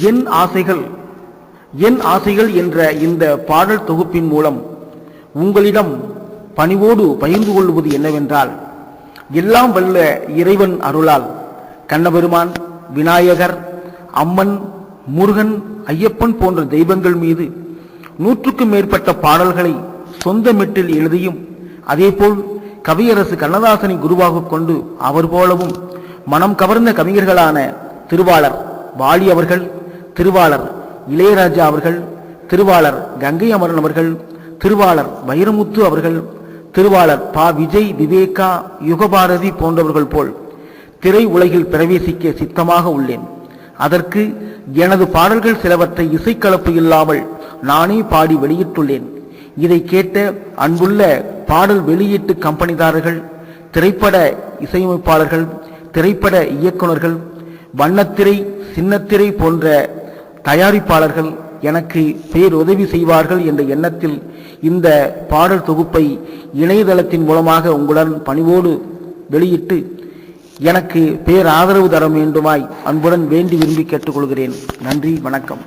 என் ஆசைகள் என்ற இந்த பாடல் தொகுப்பின் மூலம் உங்களிடம் பணிவோடு பகிர்ந்து கொள்வது என்னவென்றால், எல்லாம் வல்ல இறைவன் அருளால் கண்ணபெருமான், விநாயகர், அம்மன், முருகன், ஐயப்பன் போன்ற தெய்வங்கள் மீது 100க்கும் மேற்பட்ட பாடல்களை சொந்த மெட்டில் எழுதியும், அதேபோல் கவியரசு கண்ணதாசனை குருவாக கொண்டு அவர் போலவும் மனம் கவர்ந்த கவிஞர்களான திருவாளர் வாலி அவர்கள், திருவாளர் இளையராஜா அவர்கள், திருவாளர் கங்கை அமரன் அவர்கள், திருவாளர் வைரமுத்து அவர்கள், திருவாளர் பா. விஜய், விவேகா, யுகபாரதி போன்றவர்கள் போல் திரை உலகில் பிரவேசிக்க சித்தமாக உள்ளேன். அதற்கு எனது பாடல்கள் சிலவற்றை இசைக்கலப்பு இல்லாமல் நானே பாடி வெளியிட்டுள்ளேன். இதை கேட்ட அன்புள்ள பாடல் வெளியீட்டு கம்பெனிதாரர்கள், திரைப்பட இசையமைப்பாளர்கள், திரைப்பட இயக்குநர்கள், வண்ணத்திரை, சின்னத்திரை போன்ற தயாரிப்பாளர்கள் எனக்கு பேருதவி செய்வார்கள் என்ற எண்ணத்தில் இந்த பாடல் தொகுப்பை இணையதளத்தின் மூலமாக உங்களுடன் பணிவோடு வெளியிட்டு எனக்கு பேராதரவு தர வேண்டுமாய் அன்புடன் வேண்டி விரும்பி கேட்டுக்கொள்கிறேன். நன்றி, வணக்கம்.